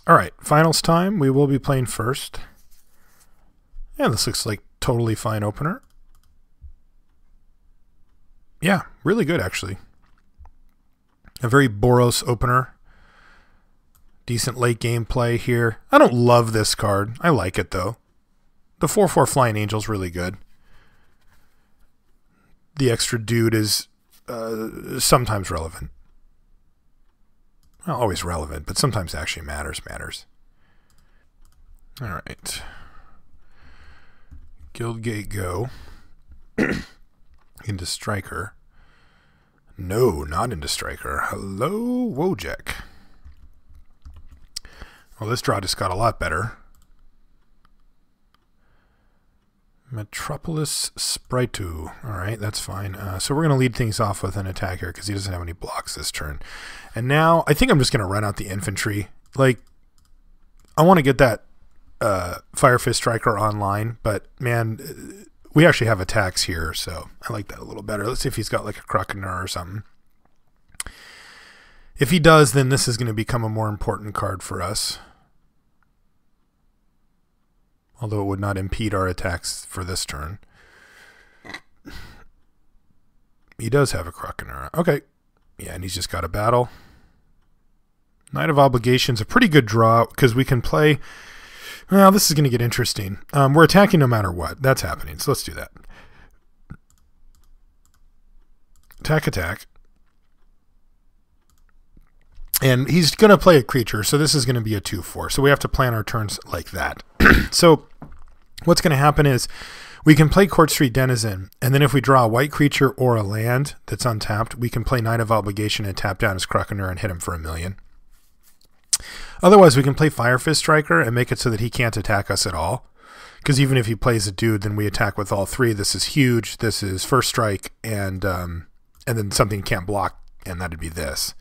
All right, finals time. We will be playing first. Yeah, this looks like totally fine opener. Yeah, really good actually. A very Boros opener. Decent late game play here. I don't love this card. I like it though. The 4/4 Flying Angel's really good. The extra dude is sometimes relevant. Not always relevant, but sometimes actually matters. All right. Guildgate go. Into Striker. No, not into Striker. Hello, Wojek. Well, this draw just got a lot better. Metropolis Spritu. All right, that's fine. So we're going to lead things off with an attack here because he doesn't have any blocks this turn. And now I think I'm just going to run out the infantry. Like, I want to get that Fire Fist Striker online, but man, we actually have attacks here, so I like that a little better. Let's see if he's got like a Krakener or something. If he does, then this is going to become a more important card for us. Although it would not impede our attacks for this turn. He does have a Krakener. Okay. Yeah, and he's just got a battle. Knight of Obligation's a pretty good draw because we can play... Well, this is going to get interesting. We're attacking no matter what. That's happening, so let's do that. Attack. And he's going to play a creature, so this is going to be a 2/4. So we have to plan our turns like that. So what's going to happen is we can play Court Street Denizen, and then if we draw a white creature or a land that's untapped, we can play Knight of Obligation and tap down his Krakener and hit him for $1 million. Otherwise, we can play Fire Fist Striker and make it so that he can't attack us at all. Because even if he plays a dude, then we attack with all three. This is huge. This is first strike, and then something can't block, and that'd be this.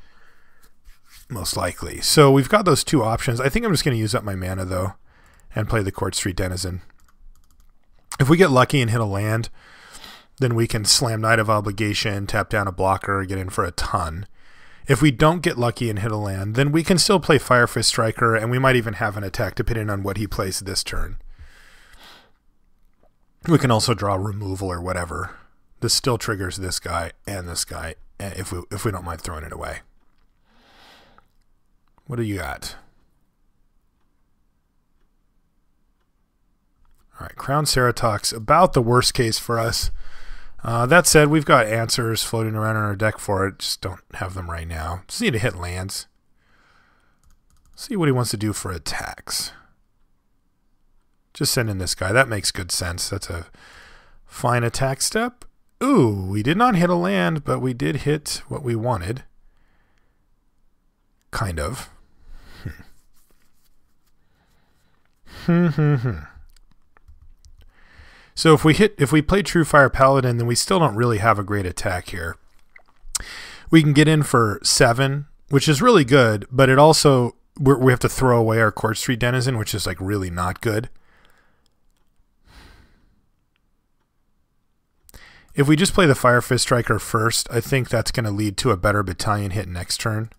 Most likely. So we've got those two options. I think I'm just going to use up my mana, though, and play the Court Street Denizen. If we get lucky and hit a land, then we can slam Knight of Obligation, tap down a blocker, get in for a ton. If we don't get lucky and hit a land, then we can still play Fire Fist Striker, and we might even have an attack depending on what he plays this turn. We can also draw removal or whatever. This still triggers this guy if we don't mind throwing it away. What do you got? All right, Crown Ceratox, about the worst case for us. That said, we've got answers floating around on our deck for it. Just don't have them right now. Just need to hit lands. See what he wants to do for attacks. Just send in this guy. That makes good sense. That's a fine attack step. Ooh, we did not hit a land, but we did hit what we wanted. Kind of. So if we play True Fire Paladin, then we still don't really have a great attack here. We can get in for 7, which is really good, but it also we have to throw away our Court Street Denizen, which is like really not good. If we just play the Fire Fist Striker first, I think that's going to lead to a better battalion hit next turn.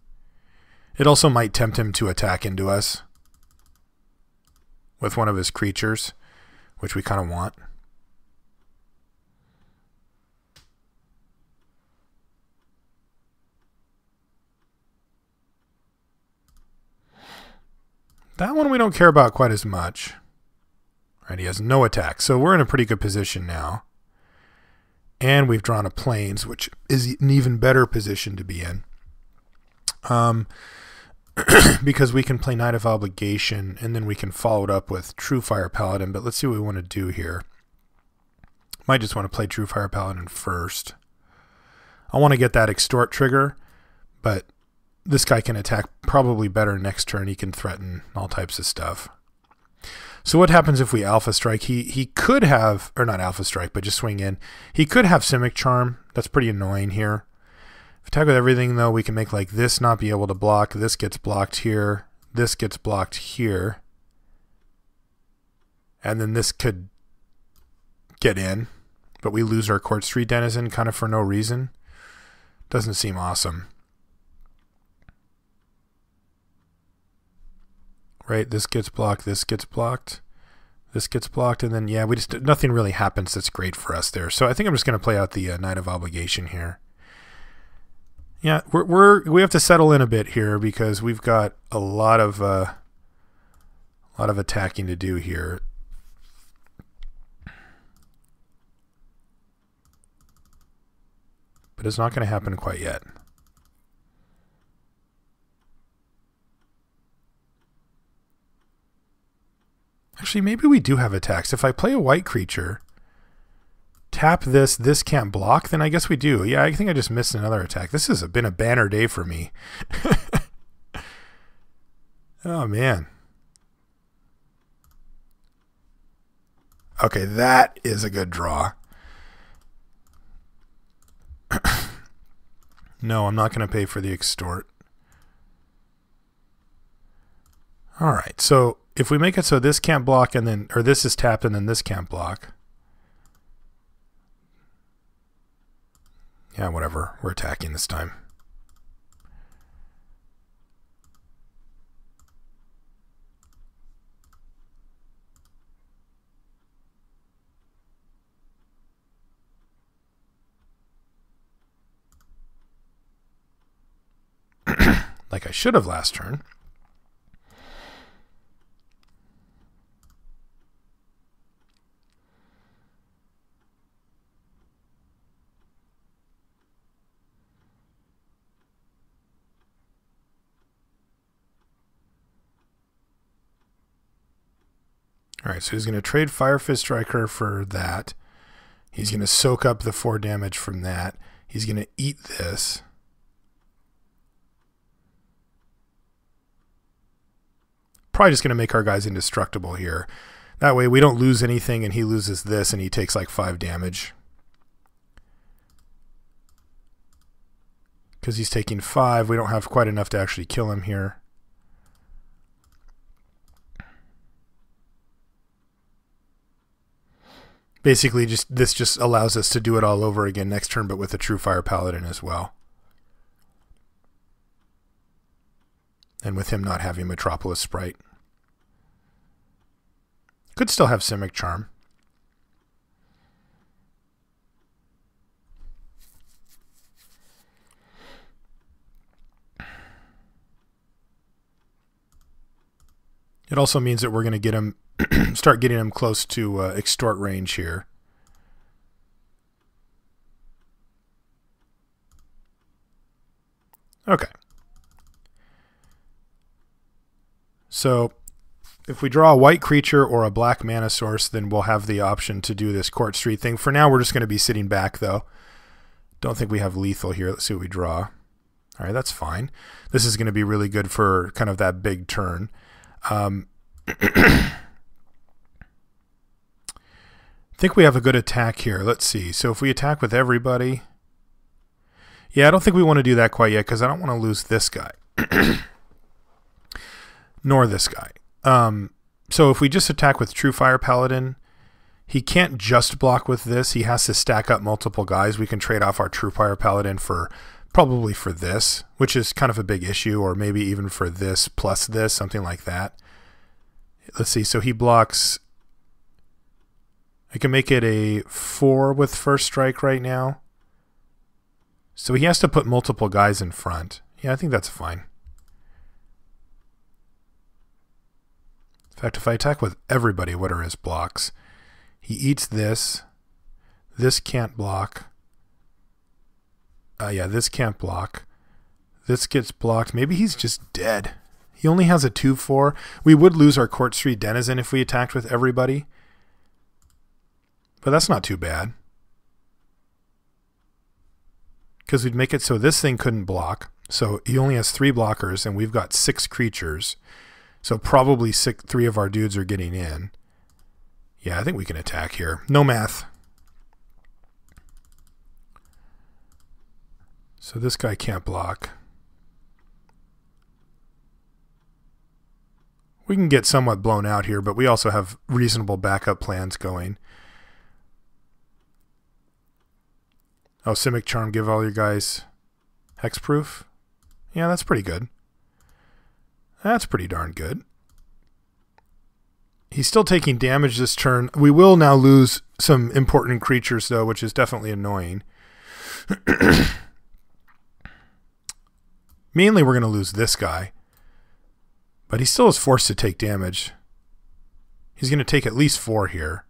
It also might tempt him to attack into us with one of his creatures, which we kind of want. That one we don't care about quite as much. Right, he has no attack, so we're in a pretty good position now. And we've drawn a Plains, which is an even better position to be in. Because we can play Knight of Obligation, and then we can follow it up with True Fire Paladin. But let's see what we want to do here. Might just want to play True Fire Paladin first. I want to get that Extort trigger, but this guy can attack probably better next turn. He can threaten all types of stuff. So what happens if we Alpha Strike? He could have, or not Alpha Strike, but just swing in. He could have Simic Charm. That's pretty annoying here. If we attack with everything, though, we can make like this not be able to block. This gets blocked here. This gets blocked here. And then this could get in. But we lose our Court Street Denizen kind of for no reason. Doesn't seem awesome. right? This gets blocked, this gets blocked, this gets blocked, and then, yeah, nothing really happens that's great for us there. So I think I'm just going to play out the Knight of Obligation here. Yeah, we have to settle in a bit here because we've got a lot of attacking to do here. But it's not going to happen quite yet. Actually, maybe we do have attacks. If I play a white creature, tap this, this can't block, then I guess we do. Yeah, I think I just missed another attack. This has been a banner day for me. Oh, man. Okay, that is a good draw. No, I'm not going to pay for the extort. All right, so if we make it so this can't block and then, or this is tapped and then this can't block. Yeah, whatever. We're attacking this time. Like I should have last turn. All right, so he's going to trade Fire Fist Striker for that. He's going to soak up the 4 damage from that. He's going to eat this. Probably just going to make our guys indestructible here. That way we don't lose anything and he loses this and he takes like 5 damage. Because he's taking 5, we don't have quite enough to actually kill him here. Basically, this just allows us to do it all over again next turn, but with a True Fire Paladin as well. And with him not having Metropolis Sprite. Could still have Simic Charm. It also means that we're going to get him, start getting him close to extort range here. Okay. So if we draw a white creature or a black mana source, then we'll have the option to do this Court Street thing. For now, we're just going to be sitting back, though. Don't think we have lethal here. Let's see what we draw. All right, that's fine. This is going to be really good for kind of that big turn. I think we have a good attack here. Let's see. So if we attack with everybody... Yeah, I don't think we want to do that quite yet because I don't want to lose this guy. Nor this guy. So if we just attack with True Fire Paladin, he can't just block with this. He has to stack up multiple guys. We can trade off our True Fire Paladin for probably for this, which is kind of a big issue, or maybe even for this plus this, something like that. Let's see. So he blocks... I can make it a 4 with First Strike right now. So he has to put multiple guys in front. Yeah, I think that's fine. In fact, if I attack with everybody, what are his blocks? He eats this. This can't block. Yeah, this can't block. This gets blocked. Maybe he's just dead. He only has a 2/4. We would lose our Court Street Denizen if we attacked with everybody. But that's not too bad. Because we'd make it so this thing couldn't block. So he only has 3 blockers, and we've got 6 creatures. So probably 3 of our dudes are getting in. Yeah, I think we can attack here. No math. So this guy can't block. We can get somewhat blown out here, but we also have reasonable backup plans going. Oh, Simic Charm, give all your guys hexproof. Yeah, that's pretty good. That's pretty darn good. He's still taking damage this turn. We will now lose some important creatures, though, which is definitely annoying. Mainly, we're going to lose this guy. But he still is forced to take damage. He's going to take at least 4 here.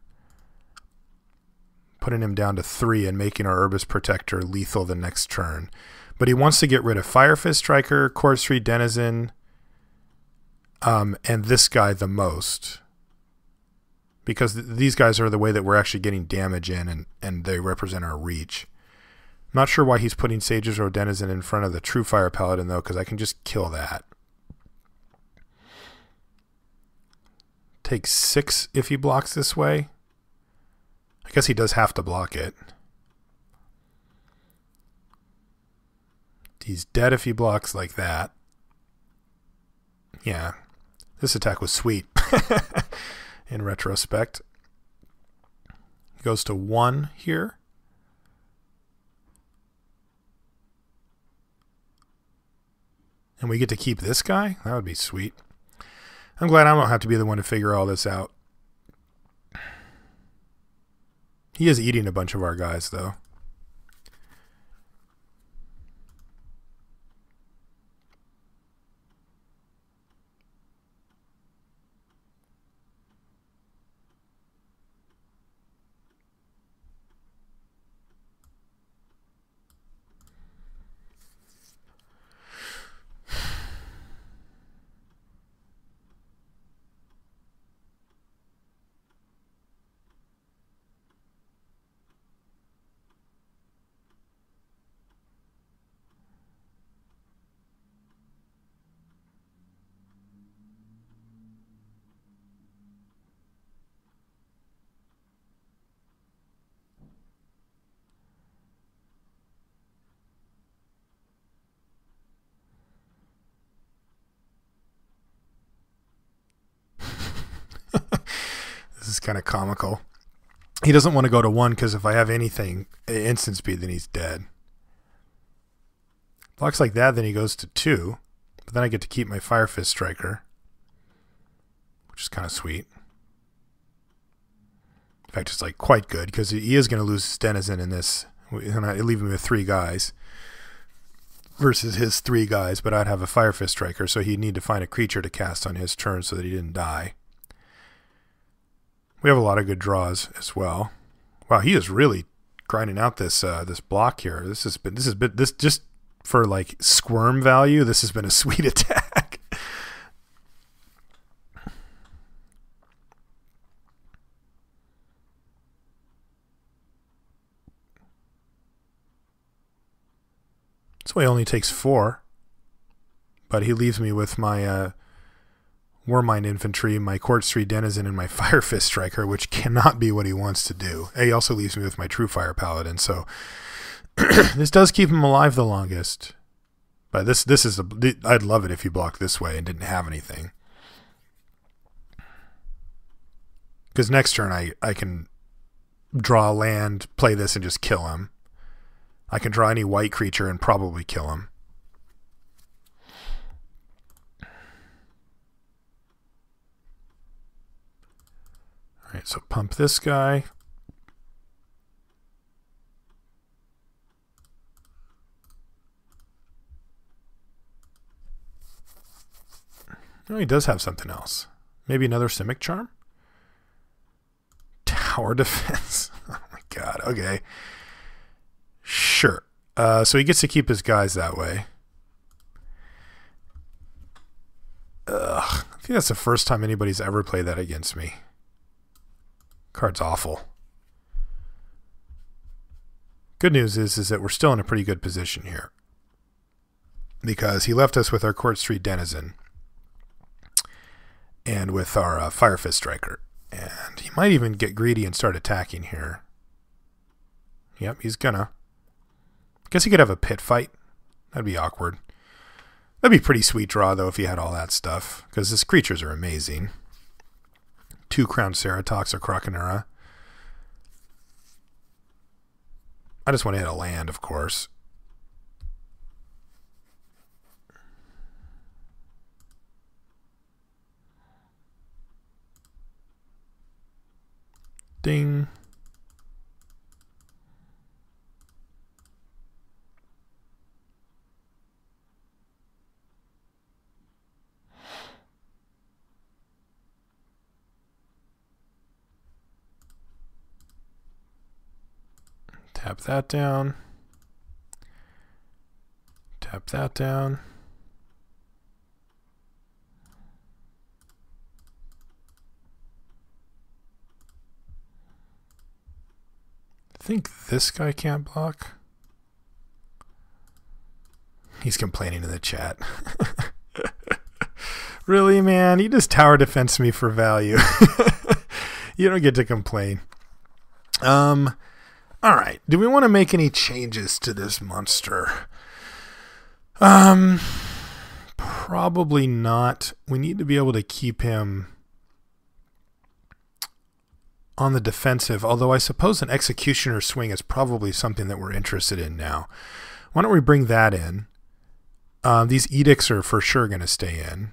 Putting him down to 3 and making our Herbis Protector lethal the next turn. But he wants to get rid of Fire Fist Striker, Court Street Denizen, and this guy the most. Because these guys are the way that we're actually getting damage in, and they represent our reach. I'm not sure why he's putting Sage's Row Denizen in front of the True Fire Paladin, though, because I can just kill that. Take 6 if he blocks this way. I guess he does have to block it. He's dead if he blocks like that. Yeah. This attack was sweet. In retrospect. He goes to 1 here. And we get to keep this guy? That would be sweet. I'm glad I don't have to be the one to figure all this out. He is eating a bunch of our guys, though. This is kind of comical. He doesn't want to go to 1 because if I have anything instant speed, then he's dead. Blocks like that, then he goes to 2. But then I get to keep my Fire Fist Striker, which is kind of sweet. In fact, it's like quite good because he is going to lose his Denizen in this. And I leave him with 3 guys versus his 3 guys, but I'd have a Fire Fist Striker, so he'd need to find a creature to cast on his turn so that he didn't die. We have a lot of good draws as well. Wow, he is really grinding out this this block here. This just for like squirm value. This has been a sweet attack. This way only takes 4, but he leaves me with my Warmind Infantry, my Court Street Denizen, and my Fire Fist Striker, which cannot be what he wants to do. He also leaves me with my True Fire Paladin, so this does keep him alive the longest. But this is I'd love it if he blocked this way and didn't have anything. Because next turn I can draw a land, play this, and just kill him. I can draw any white creature and probably kill him. Alright, so pump this guy. Oh, he does have something else. Maybe another Simic Charm? Tower Defense. Oh my god, okay. Sure. So he gets to keep his guys that way. Ugh. I think that's the first time anybody's ever played that against me. Card's awful. Good news is that we're still in a pretty good position here. Because he left us with our Court Street Denizen. And with our Fire Fist Striker. And he might even get greedy and start attacking here. Yep, he's gonna. Guess he could have a pit fight. That'd be awkward. That'd be a pretty sweet draw, though, if he had all that stuff. Because his creatures are amazing. 2 Crowned Ceratox or Croconura. I just want to hit a land, of course. Ding. Tap that down. Tap that down. I think this guy can't block. He's complaining in the chat. Really, man? You just tower defense me for value. You don't get to complain. All right. Do we want to make any changes to this monster? Probably not. We need to be able to keep him on the defensive, although I suppose an executioner swing is probably something that we're interested in now. Why don't we bring that in? These edicts are for sure going to stay in.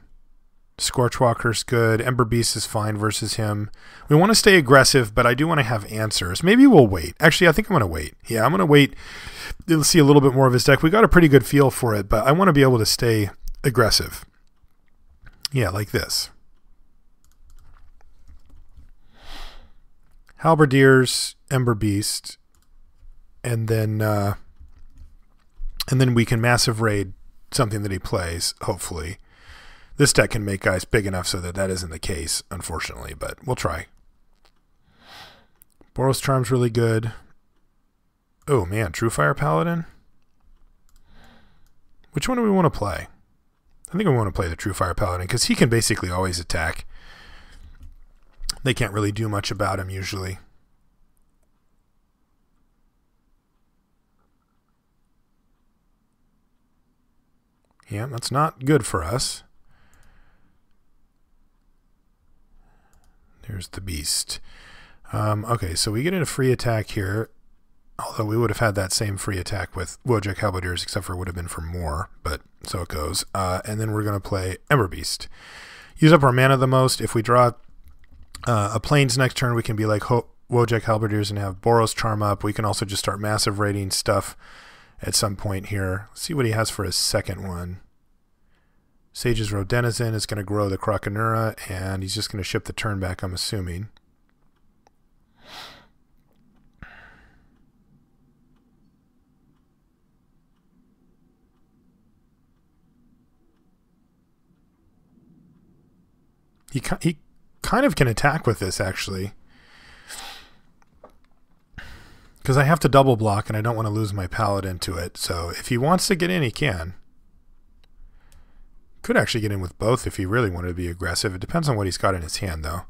Scorchwalker's good. Ember Beast is fine versus him. We want to stay aggressive, but I do want to have answers. Maybe we'll wait. Actually, I think I'm going to wait. Yeah, I'm going to wait. You'll see a little bit more of his deck. We got a pretty good feel for it, but I want to be able to stay aggressive. Yeah, like this. Halberdiers, Ember Beast, and then we can massive raid something that he plays, hopefully. This deck can make guys big enough so that that isn't the case, unfortunately, but we'll try. Boros Charm's really good. Oh, man, True Fire Paladin? Which one do we want to play? I think we want to play the True Fire Paladin because he can basically always attack. They can't really do much about him usually. Yeah, that's not good for us. There's the beast. Okay, so we get a free attack here. Although we would have had that same free attack with Wojak Halberdiers, except for it would have been for more, but so it goes. And then we're going to play Ember Beast. Use up our mana the most. If we draw a plains next turn, we can be like Wojak Halberdiers and have Boros Charm up. We can also just start massive raiding stuff at some point here. Let's see what he has for his second one. Sage's Road Denizen is going to grow the Krakenura, and he's just going to ship the turn back, I'm assuming. He kind of can attack with this, actually. Because I have to double block, and I don't want to lose my Paladin to it. So if he wants to get in, he can. Could actually get in with both if he really wanted to be aggressive. It depends on what he's got in his hand, though.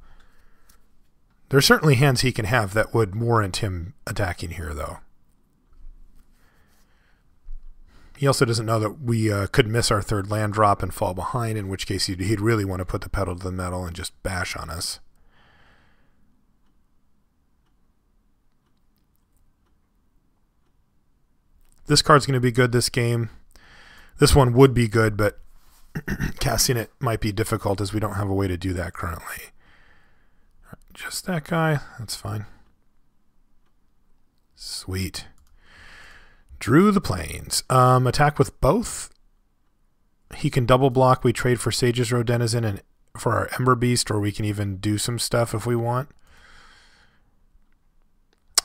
There are certainly hands he can have that would warrant him attacking here, though. He also doesn't know that we could miss our third land drop and fall behind, in which case he'd really want to put the pedal to the metal and just bash on us. This card's going to be good this game. This one would be good, but casting it might be difficult as we don't have a way to do that currently. Just that guy. That's fine. Sweet. Drew the Plains. Attack with both. He can double block. We trade for Sage's Road Denizen and for our Ember Beast, or we can even do some stuff if we want.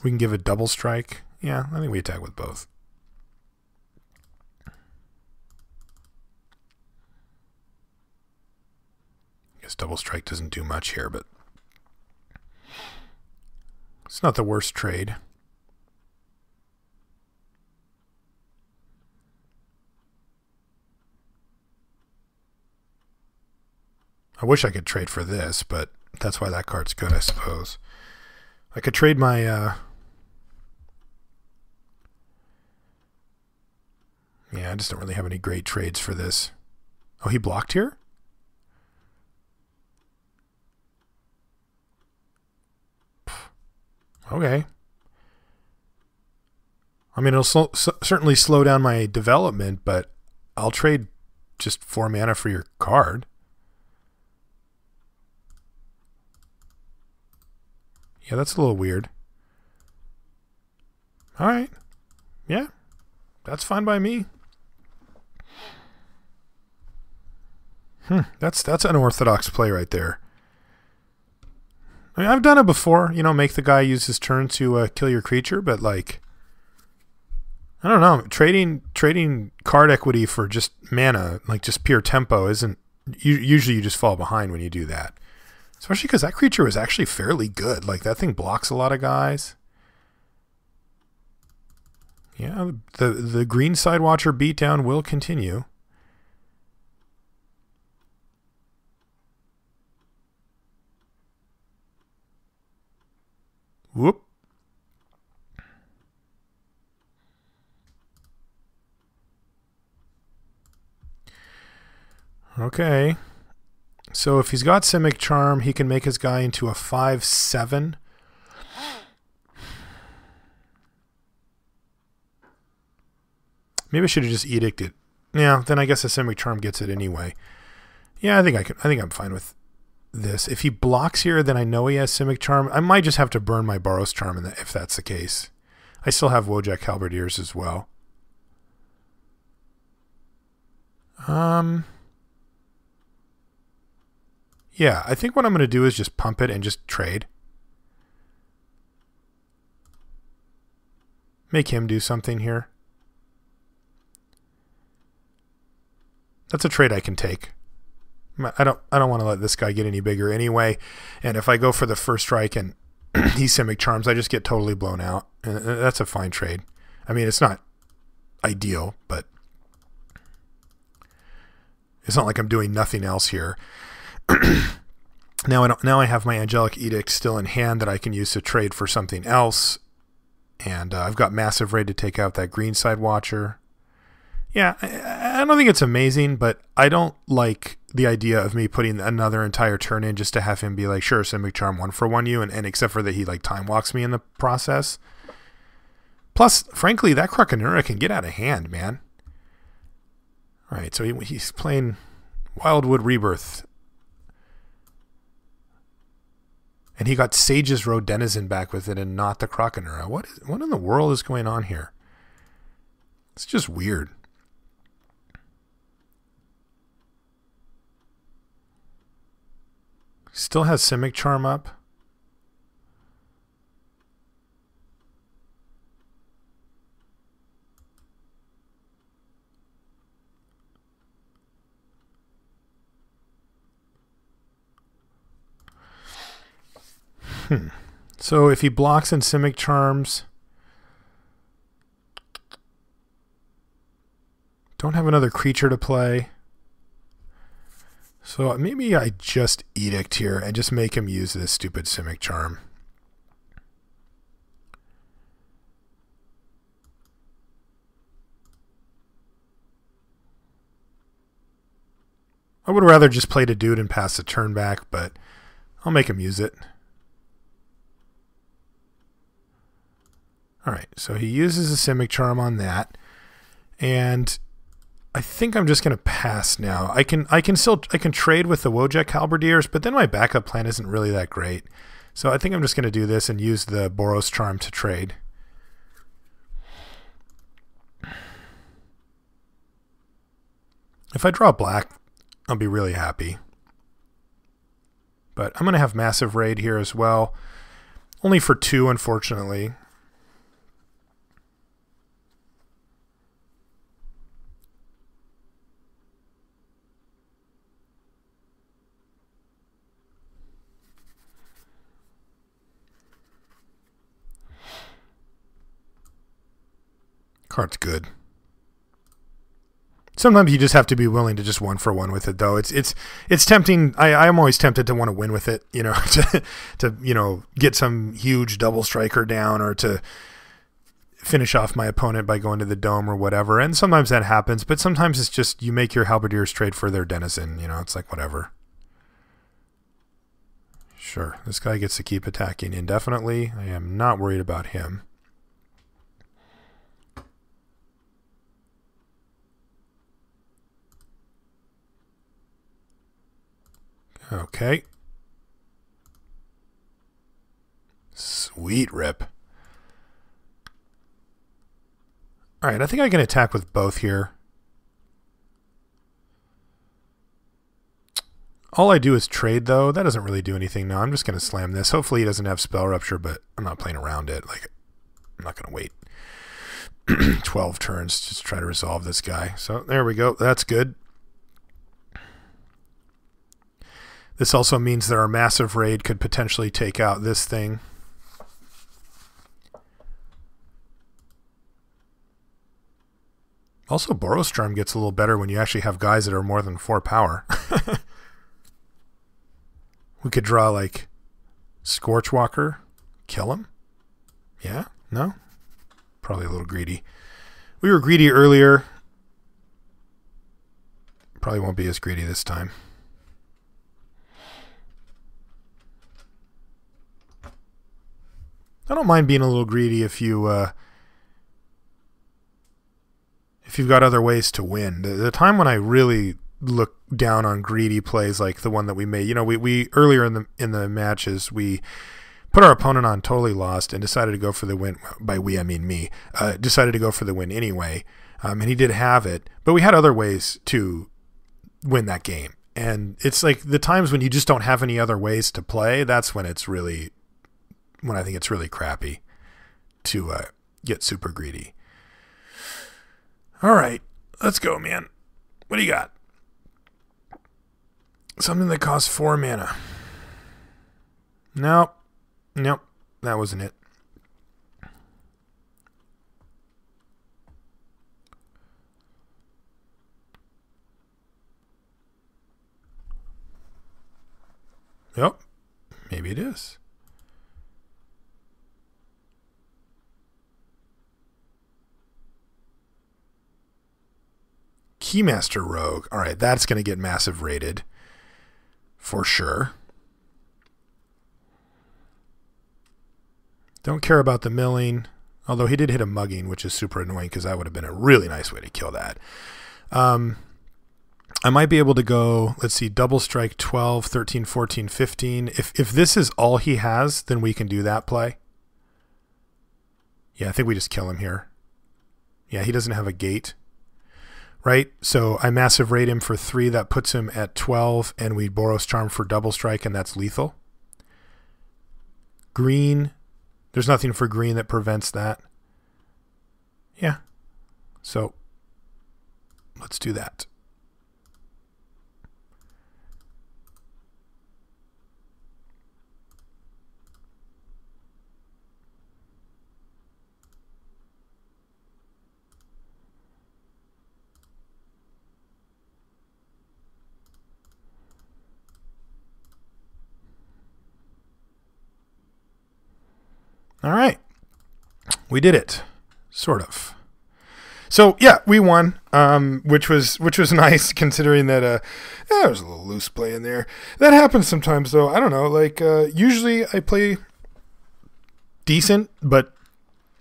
We can give a double strike. Yeah, I think we attack with both. I guess double strike doesn't do much here, but it's not the worst trade. I wish I could trade for this, but that's why that card's good, I suppose. I could trade my... Yeah, I just don't really have any great trades for this. Oh, he blocked here? Okay. I mean, it'll certainly slow down my development, but I'll trade just 4 mana for your card. Yeah, that's a little weird. All right. Yeah, that's fine by me. That's an unorthodox play right there. I mean, I've done it before, you know, make the guy use his turn to kill your creature, but like, I don't know, trading card equity for just mana, like just pure tempo, isn't usually you just fall behind when you do that. Especially because that creature was actually fairly good. Like that thing blocks a lot of guys. Yeah, the green side watcher beatdown will continue. Whoop. Okay. So if he's got Simic Charm, he can make his guy into a 5/7. Maybe I should have just edicted. Yeah, then I guess a Simic Charm gets it anyway. Yeah, I think I'm fine with this. If he blocks here, then I know he has Simic Charm. I might just have to burn my Boros Charm if that's the case. I still have Wojak Halberdiers as well. Yeah, I think what I'm going to do is just pump it and just trade. Make him do something here. That's a trade I can take. I don't want to let this guy get any bigger anyway. And if I go for the first strike and he Simic Charms, I just get totally blown out. And that's a fine trade. I mean, it's not ideal, but it's not like I'm doing nothing else here. Now I have my Angelic Edict still in hand that I can use to trade for something else. And I've got Massive Raid to take out that green side watcher. Yeah, I don't think it's amazing, but I don't like the idea of me putting another entire turn in just to have him be like, sure, Simic Charm 1-for-1 you, and except for that he like time walks me in the process. Plus, frankly, that Krakenura can get out of hand, man. All right, so he's playing Wildwood Rebirth. And he got Sage's Road Denizen back with it and not the Krakenura. What in the world is going on here? It's just weird. Still has Simic Charm up. So if he blocks and Simic Charms, don't have another creature to play. So maybe I just Edict here and just make him use this stupid Simic Charm. I would rather just play the dude and pass the turn back, but I'll make him use it. Alright, so he uses a Simic Charm on that. And I think I'm just going to pass now. I can trade with the Wojak Halberdiers, but then my backup plan isn't really that great. So I think I'm just going to do this and use the Boros Charm to trade. If I draw black, I'll be really happy. But I'm going to have Massive Raid here as well. Only for 2, unfortunately. Card's good. Sometimes you just have to be willing to just 1-for-1 with it, though. It's tempting. I'm always tempted to want to win with it, you know, to get some huge double striker down or to finish off my opponent by going to the dome or whatever. And sometimes that happens, but sometimes it's just you make your Halberdiers trade for their Denizen. You know, it's like whatever. Sure, this guy gets to keep attacking indefinitely. I am not worried about him. Okay. Sweet rip. All right, I think I can attack with both here. All I do is trade, though. That doesn't really do anything. No, I'm just going to slam this. Hopefully he doesn't have Spell Rupture, but I'm not playing around it. Like, I'm not going to wait 12 turns just to try to resolve this guy. So there we go. That's good. This also means that our massive raid could potentially take out this thing. Also, Borostrom gets a little better when you actually have guys that are more than 4 power. We could draw like Scorchwalker, kill him. Yeah? No? Probably a little greedy. We were greedy earlier. Probably won't be as greedy this time. I don't mind being a little greedy if you've got other ways to win. The time when I really look down on greedy plays like the one that we made, you know, we earlier in the matches we put our opponent on totally lost and decided to go for the win. By we I mean me. Decided to go for the win anyway, and he did have it, but we had other ways to win that game. And it's like the times when you just don't have any other ways to play, that's when it's really, when I think it's really crappy to get super greedy. All right, let's go, man. What do you got? Something that costs 4 mana. Nope. Nope. That wasn't it. Yep. Maybe it is. Keymaster Rogue. All right, that's going to get massive rated for sure. Don't care about the milling, although he did hit a mugging, which is super annoying because that would have been a really nice way to kill that. I might be able to go, let's see, double strike 12, 13, 14, 15. If this is all he has, then we can do that play. Yeah, I think we just kill him here. Yeah, he doesn't have a gate. Right, so I massive rate him for 3. That puts him at 12, and we Boros Charm for double strike, and that's lethal. Green, there's nothing for green that prevents that. Yeah, so let's do that. All right, we did it, sort of. So yeah, we won, which was nice considering that there was a little loose play in there. That happens sometimes, though. I don't know. Like usually I play decent, but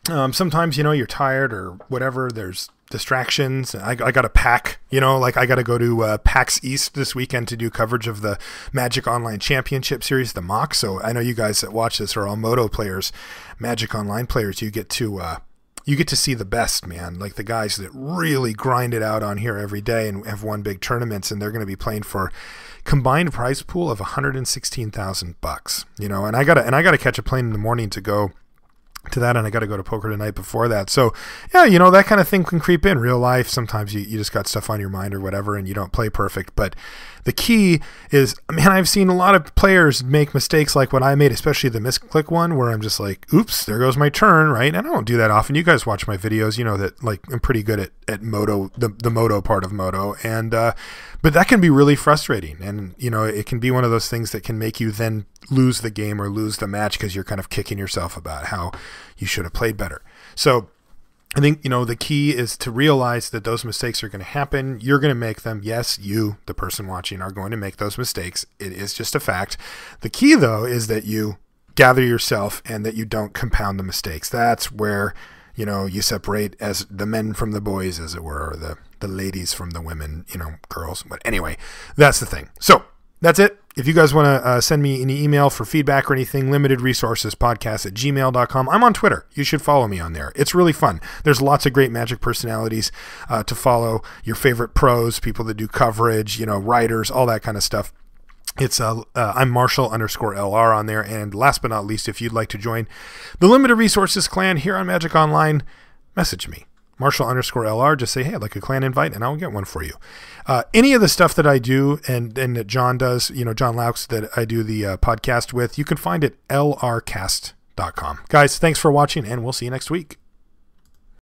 sometimes, you know, you're tired or whatever. There's distractions. I got to pack, you know, like I got to go to PAX East this weekend to do coverage of the Magic Online Championship Series, the MOC. So I know you guys that watch this are all Moto players, Magic Online players. You get to see the best, man. Like the guys that really grind it out on here every day and have won big tournaments, and they're going to be playing for combined prize pool of $116,000. You know, and I gotta catch a plane in the morning to go to that, and I got to go to poker tonight before that. So yeah, you know, that kind of thing can creep in real life. Sometimes you just got stuff on your mind or whatever, and you don't play perfect. But the key is, man, I've seen a lot of players make mistakes like what I made, especially the misclick one, where I'm just like, oops, there goes my turn, right? And I don't do that often. You guys watch my videos, you know that like I'm pretty good at Moto, the Moto part of Moto, and but that can be really frustrating, and you know, it can be one of those things that can make you then lose the game or lose the match because you're kind of kicking yourself about how you should have played better. So I think, you know, the key is to realize that those mistakes are going to happen. You're going to make them. Yes, you, the person watching, are going to make those mistakes. It is just a fact. The key, though, is that you gather yourself and that you don't compound the mistakes. That's where, you know, you separate as the men from the boys, as it were, or the ladies from the women, you know, girls. But anyway, that's the thing. So that's it. If you guys want to send me any email for feedback or anything, limitedresourcespodcast@gmail.com. I'm on Twitter. You should follow me on there. It's really fun. There's lots of great Magic personalities to follow. Your favorite pros, people that do coverage, writers, all that kind of stuff. It's I'm Marshall_LR on there. And last but not least, if you'd like to join the Limited Resources clan here on Magic Online, message me. Marshall_LR, just say, hey, I'd like a clan invite, and I'll get one for you. Any of the stuff that I do and that John does, John Laux, that I do the podcast with, you can find at lrcast.com. Guys, thanks for watching, and we'll see you next week.